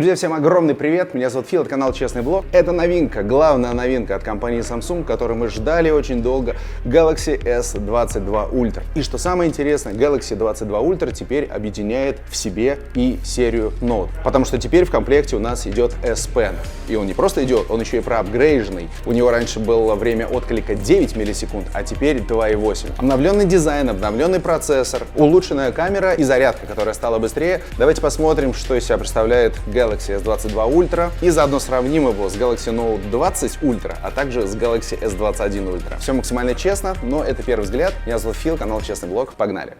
Друзья, всем огромный привет! Меня зовут Фил, это канал Честный Блог. Это новинка, главная новинка от компании Samsung, которую мы ждали очень долго, Galaxy S22 Ultra. И что самое интересное, Galaxy 22 Ultra теперь объединяет в себе и серию Note. Потому что теперь в комплекте у нас идет S Pen. И он не просто идет, он еще и проапгрейженный. У него раньше было время отклика 9 миллисекунд, а теперь 2,8. Обновленный дизайн, обновленный процессор, улучшенная камера и зарядка, которая стала быстрее. Давайте посмотрим, что из себя представляет Galaxy S22 Ultra и заодно сравним его с Galaxy Note 20 Ultra, а также с Galaxy S21 Ultra. Все максимально честно, но это первый взгляд. Меня зовут Фил, канал Честный Блог. Погнали!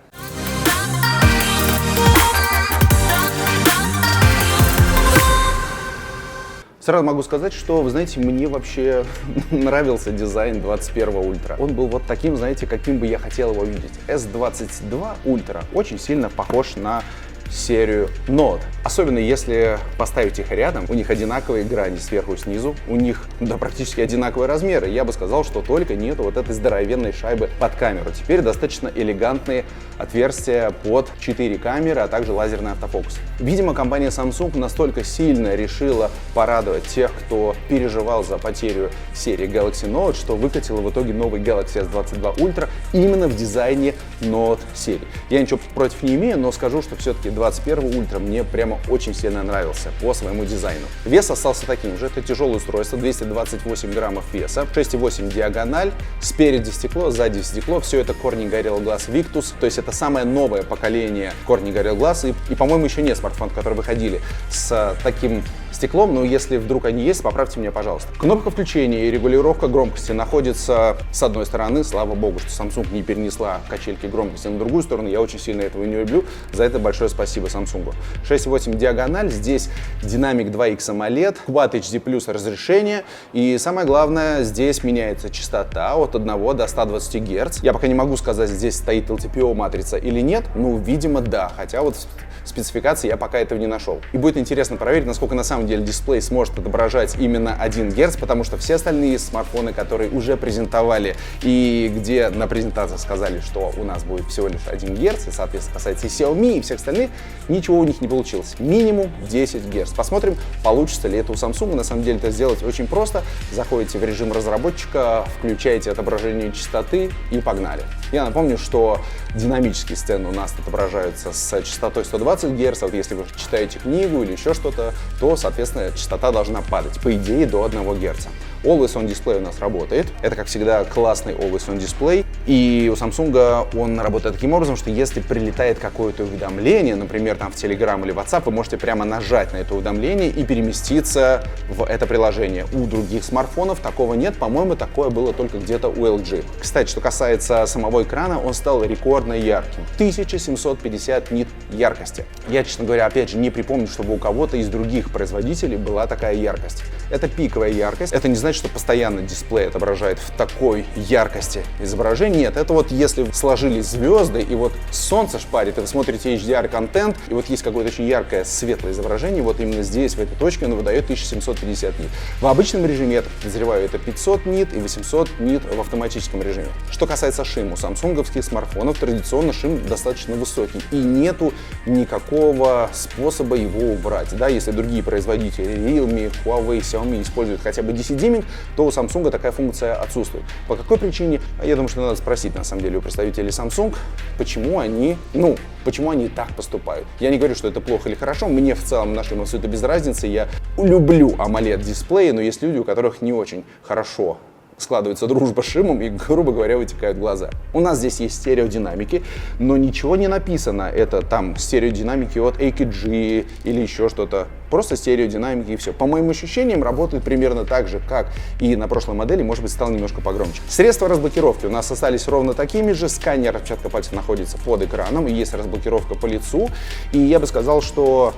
Сразу могу сказать, что, вы знаете, мне вообще нравился дизайн 21 Ultra. Он был вот таким, знаете, каким бы я хотел его видеть. S22 Ultra очень сильно похож на серию Note. Особенно если поставить их рядом, у них одинаковые грани сверху и снизу, у них практически одинаковые размеры. Я бы сказал, что только нету вот этой здоровенной шайбы под камеру. Теперь достаточно элегантные отверстия под 4 камеры, а также лазерный автофокус. Видимо, компания Samsung настолько сильно решила порадовать тех, кто переживал за потерю серии Galaxy Note, что выкатила в итоге новый Galaxy S22 Ultra именно в дизайне Note серии. Я ничего против не имею, но скажу, что все-таки 21 Ultra мне прямо очень сильно нравился по своему дизайну. Вес остался таким же, это тяжелое устройство, 228 граммов веса, 6,8 диагональ, спереди стекло, сзади стекло, все это Corning Gorilla Glass Victus, то есть это самое новое поколение Corning Gorilla Glass, и по-моему, еще нет смартфонов, которые выходили с таким стеклом, но если вдруг они есть, поправьте меня, пожалуйста. Кнопка включения и регулировка громкости находится с одной стороны, слава богу, что Samsung не перенесла качельки громкости на другую сторону, я очень сильно этого не люблю, за это большое спасибо Samsung. 6,8 диагональ, здесь динамик 2X AMOLED, Quad HD+ разрешение, и самое главное, здесь меняется частота от 1 до 120 Гц. Я пока не могу сказать, здесь стоит LTPO матрица или нет, ну, видимо, да, хотя вот спецификации я пока этого не нашел. И будет интересно проверить, насколько на самом деле дисплей сможет отображать именно 1 Гц, потому что все остальные смартфоны, которые уже презентовали и где на презентации сказали, что у нас будет всего лишь 1 Гц, и, соответственно, касается и Xiaomi, и всех остальных, ничего у них не получилось. Минимум 10 Гц. Посмотрим, получится ли это у Samsung. На самом деле это сделать очень просто. Заходите в режим разработчика, включаете отображение частоты и погнали. Я напомню, что динамические сцены у нас отображаются с частотой 120 Гц, а вот если вы читаете книгу или еще что-то, то, соответственно, частота должна падать, по идее, до 1 Гц. Always On Display у нас работает. Это, как всегда, классный Always On Display. И у Samsung он работает таким образом, что если прилетает какое-то уведомление, например, там в Telegram или WhatsApp, вы можете прямо нажать на это уведомление и переместиться в это приложение. У других смартфонов такого нет. По-моему, такое было только где-то у LG. Кстати, что касается самого экрана, он стал рекордно ярким. 1750 нит яркости. Я, честно говоря, опять же, не припомню, чтобы у кого-то из других производителей была такая яркость. Это пиковая яркость. Это не значит, что постоянно дисплей отображает в такой яркости изображение. Нет, это вот если сложились звезды, и вот солнце шпарит, и вы смотрите HDR-контент, и вот есть какое-то очень яркое светлое изображение, вот именно здесь, в этой точке, оно выдает 1750 нит. В обычном режиме, я подозреваю, это 500 нит и 800 нит в автоматическом режиме. Что касается шима, у самсунговских смартфонов традиционно шим достаточно высокий, и нету никакого способа его убрать. Да, если другие производители, Realme, Huawei, Xiaomi используют хотя бы DC-Dimming, то у Samsung такая функция отсутствует. По какой причине? Я думаю, что надо спросить, на самом деле, у представителей Samsung, почему они так поступают. Я не говорю, что это плохо или хорошо, мне в целом нашему все это без разницы, я люблю AMOLED-дисплеи, но есть люди, у которых не очень хорошо складывается дружба с шимом и, грубо говоря, вытекают глаза. У нас здесь есть стереодинамики, но ничего не написано. Это там стереодинамики от AKG или еще что-то. Просто стереодинамики и все. По моим ощущениям, работает примерно так же, как и на прошлой модели, может быть, стал немножко погромче. Средства разблокировки у нас остались ровно такими же. Сканер отпечатка пальцев находится под экраном, и есть разблокировка по лицу. И я бы сказал, что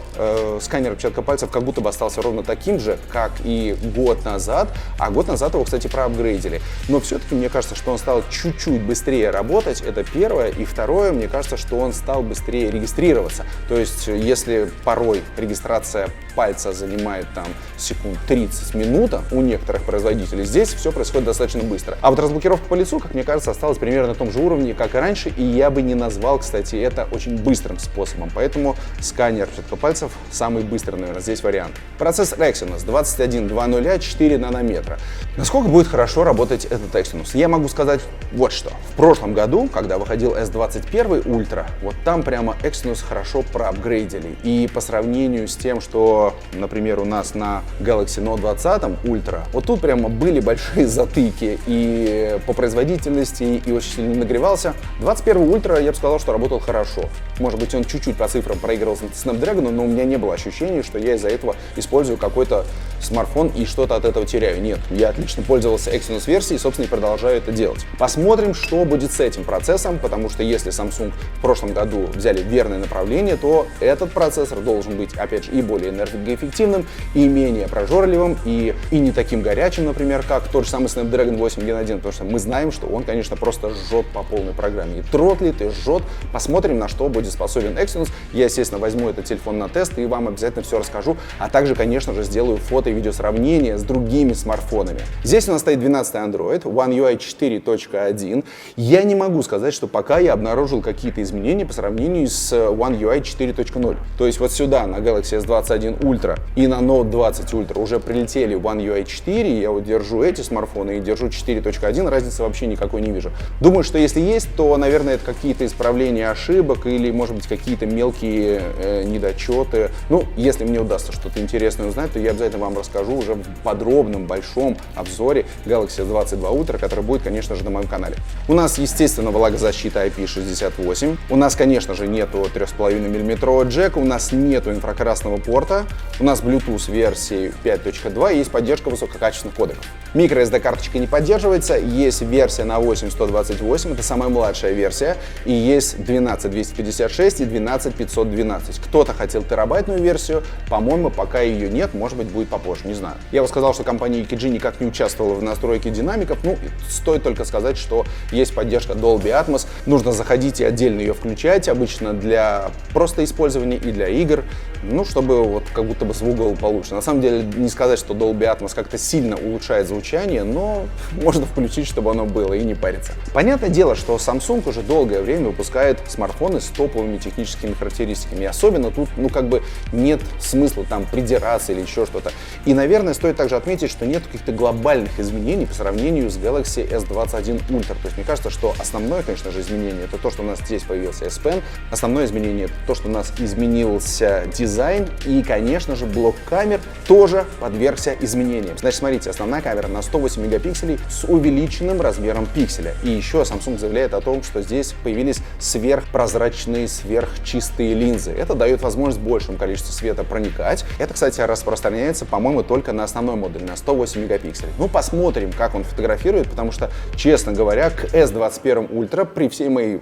сканер отпечатка пальцев как будто бы остался ровно таким же, как и год назад. А год назад его, кстати, проапгрейдили. Но все-таки мне кажется, что он стал чуть-чуть быстрее работать. Это первое. И второе, мне кажется, что он стал быстрее регистрироваться. То есть, если порой регистрация пальца занимает там секунд 30 минута у некоторых производителей. Здесь все происходит достаточно быстро. А вот разблокировка по лицу, как мне кажется, осталась примерно на том же уровне, как и раньше, и я бы не назвал, кстати, это очень быстрым способом. Поэтому сканер отпечатков пальцев самый быстрый, наверное, здесь вариант. Процессор Exynos 21200, 4 нанометра. Насколько будет хорошо работать этот Exynos? Я могу сказать вот что. В прошлом году, когда выходил S21 Ultra, вот там прямо Exynos хорошо проапгрейдили. И по сравнению с тем, что, например, у нас на Galaxy Note 20 Ultra, вот тут прямо были большие затыки и по производительности, и очень сильно нагревался. 21 Ultra, я бы сказал, что работал хорошо. Может быть, он чуть-чуть по цифрам проигрывал Snapdragon, но у меня не было ощущения, что я из-за этого использую какой-то смартфон и что-то от этого теряю. Нет, я отлично пользовался Exynos версией и, собственно, и продолжаю это делать. Посмотрим, что будет с этим процессом, потому что если Samsung в прошлом году взяли верное направление, то этот процессор должен быть, опять же, и более энергоэффективным, и менее прожорливым, и не таким горячим, например, как тот же самый Snapdragon 8 Gen 1, потому что мы знаем, что он, конечно, просто жжет по полной программе. И тротлит, и жжет. Посмотрим, на что будет способен Exynos. Я, естественно, возьму этот телефон на тест и вам обязательно все расскажу, а также, конечно же, сделаю фото и видео сравнение с другими смартфонами. Здесь у нас стоит 12 Android, One UI 4.1. Я не могу сказать, что пока я обнаружил какие-то изменения по сравнению с One UI 4.0. То есть вот сюда на Galaxy S21 Ultra и на Note 20 Ultra уже прилетели One UI 4, я вот держу эти смартфоны и держу 4.1, разницы вообще никакой не вижу. Думаю, что если есть, то, наверное, это какие-то исправления ошибок или, может быть, какие-то мелкие недочеты. Ну, если мне удастся что-то интересное узнать, то я обязательно вам расскажу уже в подробном, большом обзоре Galaxy S22 Ultra, который будет, конечно же, на моем канале. У нас, естественно, влагозащита IP68. У нас, конечно же, нету 3,5 мм джека, у нас нету инфракрасного порта, у нас Bluetooth версии 5.2 и есть поддержка высококачественных кодеков. Micro SD-карточка не поддерживается, есть версия на 8128, это самая младшая версия, и есть 12256 и 12512. Кто-то хотел терабайтную версию, по-моему, пока ее нет, может быть, будет попозже, не знаю. Я бы сказал, что компания EKG никак не участвовала в настройке динамиков, ну, стоит только сказать, что есть поддержка Dolby Atmos, нужно заходить и отдельно ее включать, обычно для просто использования и для игр, ну, чтобы вот как будто бы звук был получше. На самом деле, не сказать, что Dolby Atmos как-то сильно улучшает звучание, но можно включить, чтобы оно было, и не париться. Понятное дело, что Samsung уже долгое время выпускает смартфоны с топовыми техническими характеристиками, и особенно тут, ну, как бы нет смысла там придираться или еще что-то. И, наверное, стоит также отметить, что нет каких-то глобальных изменений по сравнению с Galaxy S21 Ultra. То есть мне кажется, что основное, конечно же, изменение — это то, что у нас здесь появился S Pen. Основное изменение — это то, что у нас изменился дизайн. И, конечно же, блок камер тоже подвергся изменениям. Значит, смотрите, основная камера на 108 мегапикселей с увеличенным размером пикселя. И еще Samsung заявляет о том, что здесь появились сверхпрозрачные, сверхчистые линзы. Это дает возможность большему количеству света проникать. Это, кстати, распространяется, по-моему, только на основной модуль, на 108 мегапикселей. Ну, посмотрим, как он фотографирует, потому что, честно говоря, к S21 Ultra при всей моей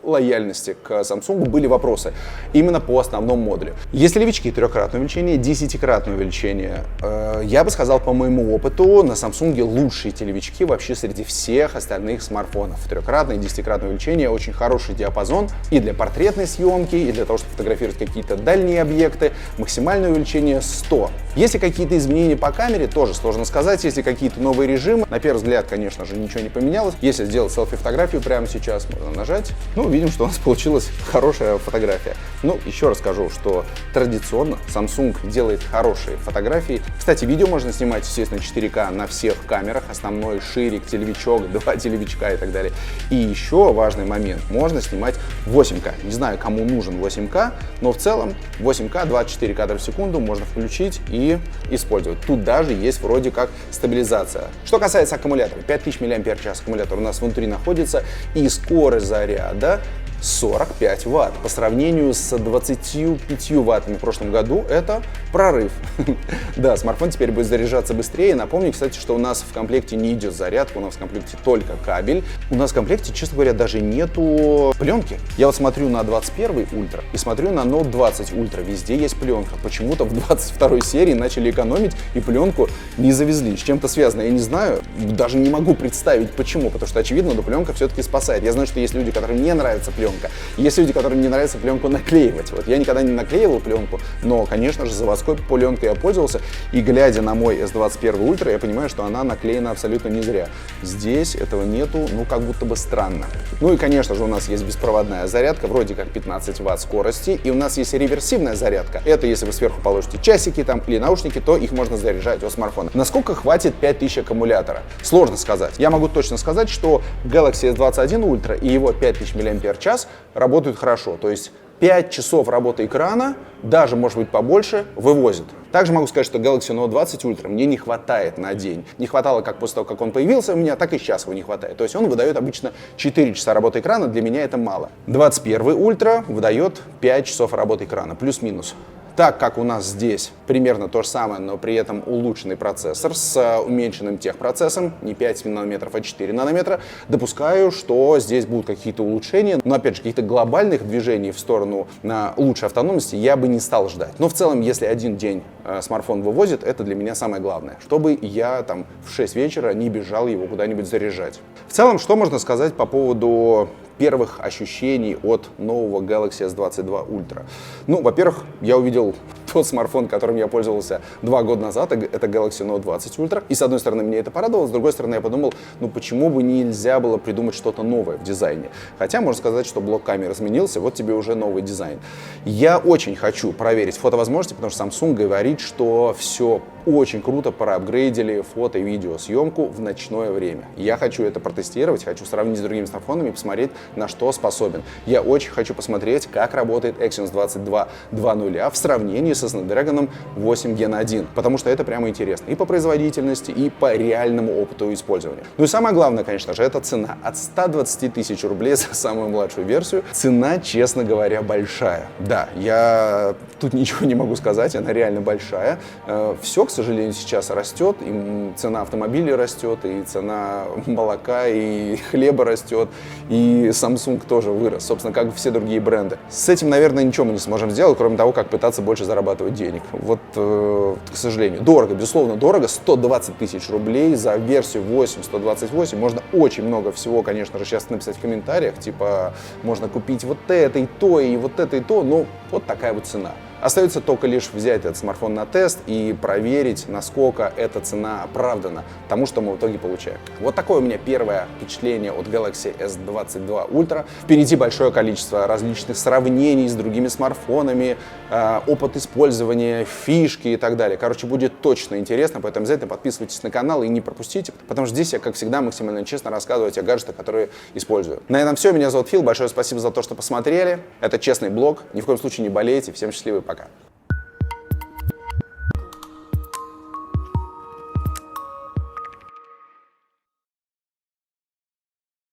лояльности к Samsung были вопросы именно по основному модулю. Есть левички трехкратное увеличение, 10-кратное увеличение. Я бы сказал, по моему опыту, на Samsung лучшие телевички вообще среди всех остальных смартфонов. Трехкратное и 10-кратное увеличение, очень хороший диапазон и для портретной съемки, и для того, чтобы фотографировать какие-то дальние объекты. Максимальное увеличение 100. Если какие-то изменения по камере, тоже сложно сказать. Если какие-то новые режимы, на первый взгляд, конечно же, ничего не поменялось. Если сделать селфи-фотографию прямо сейчас, можно нажать. Ну, видим, что у нас получилась хорошая фотография. Ну, еще раз скажу, что традиционно Samsung делает хорошие фотографии. Кстати, видео можно снимать, естественно, 4К на всех камерах. Основной, ширик, телевичок, 2 телевичка и так далее. И еще важный момент. Можно снимать 8К. Не знаю, кому нужен 8К, но в целом 8К, 24 кадра в секунду можно включить и использовать. Тут даже есть вроде как стабилизация. Что касается аккумулятора, 5000 мАч аккумулятор у нас внутри находится, и скорость заряда 45 Вт. По сравнению с 25 Ваттами в прошлом году это прорыв. Да, смартфон теперь будет заряжаться быстрее. Напомню, кстати, что у нас в комплекте не идет зарядка, у нас в комплекте только кабель. У нас в комплекте, честно говоря, даже нету пленки. Я вот смотрю на 21 Ultra и смотрю на Note 20 Ultra. Везде есть пленка. Почему-то в 22 серии начали экономить и пленку не завезли. С чем-то связано, я не знаю. Даже не могу представить, почему. Потому что, очевидно, но пленка все-таки спасает. Я знаю, что есть люди, которым не нравится пленка. пленка. Есть люди, которым не нравится пленку наклеивать. Вот я никогда не наклеивал пленку, но, конечно же, заводской пленкой я пользовался. И глядя на мой S21 Ultra, я понимаю, что она наклеена абсолютно не зря. Здесь этого нету, ну, как будто бы странно. Ну и, конечно же, у нас есть беспроводная зарядка, вроде как 15 Вт скорости. И у нас есть реверсивная зарядка. Это если вы сверху положите часики там или наушники, то их можно заряжать от смартфона. Насколько хватит 5000 аккумулятора? Сложно сказать. Я могу точно сказать, что Galaxy S21 Ultra и его 5000 мАч работают хорошо. То есть 5 часов работы экрана, даже, может быть, побольше, вывозит. Также могу сказать, что Galaxy Note 20 Ultra мне не хватает на день. Не хватало как после того, как он появился у меня, так и сейчас его не хватает. То есть он выдает обычно 4 часа работы экрана, для меня это мало. 21 Ultra выдает 5 часов работы экрана, плюс-минус. Так как у нас здесь примерно то же самое, но при этом улучшенный процессор с уменьшенным техпроцессом, не 5 нанометров, а 4 нанометра, допускаю, что здесь будут какие-то улучшения. Но опять же, каких-то глобальных движений в сторону лучшей автономности я бы не стал ждать. Но в целом, если один день смартфон вывозит, это для меня самое главное, чтобы я там в 6 вечера не бежал его куда-нибудь заряжать. В целом, что можно сказать по поводу первых ощущений от нового Galaxy S22 Ultra? Ну, во-первых, я увидел тот смартфон, которым я пользовался 2 года назад, это Galaxy Note 20 Ultra. И с одной стороны, меня это порадовало, с другой стороны, я подумал, ну почему бы нельзя было придумать что-то новое в дизайне? Хотя можно сказать, что блок камер изменился, вот тебе уже новый дизайн. Я очень хочу проверить фотовозможности, потому что Samsung говорит, что все очень круто проапгрейдили фото- и видеосъемку в ночное время. Я хочу это протестировать, хочу сравнить с другими смартфонами и посмотреть, на что способен. Я очень хочу посмотреть, как работает Exynos 22 2.0 в сравнении со Snapdragon 8 Gen 1, потому что это прямо интересно и по производительности, и по реальному опыту использования. Ну и самое главное, конечно же, это цена. От 120 тысяч рублей за самую младшую версию. Цена, честно говоря, большая. Да, я тут ничего не могу сказать, она реально большая. Все, к сожалению, сейчас растет, и цена автомобилей растет, и цена молока, и хлеба растет, и Samsung тоже вырос, собственно, как и все другие бренды. С этим, наверное, ничего мы не сможем сделать, кроме того, как пытаться больше зарабатывать денег. Вот, к сожалению, дорого, безусловно, дорого. 120 тысяч рублей за версию 8, 128. Можно очень много всего, конечно же, сейчас написать в комментариях, типа, можно купить вот это и то, и вот это и то, но вот такая вот цена. Остается только лишь взять этот смартфон на тест и проверить, насколько эта цена оправдана тому, что мы в итоге получаем. Вот такое у меня первое впечатление от Galaxy S22 Ultra. Впереди большое количество различных сравнений с другими смартфонами, опыт использования, фишки и так далее. Короче, будет точно интересно, поэтому обязательно подписывайтесь на канал и не пропустите, потому что здесь я, как всегда, максимально честно рассказываю о тех гаджетах, которые использую. На этом все. Меня зовут Фил. Большое спасибо за то, что посмотрели. Это честный блог. Ни в коем случае не болейте. Всем счастливо и пока.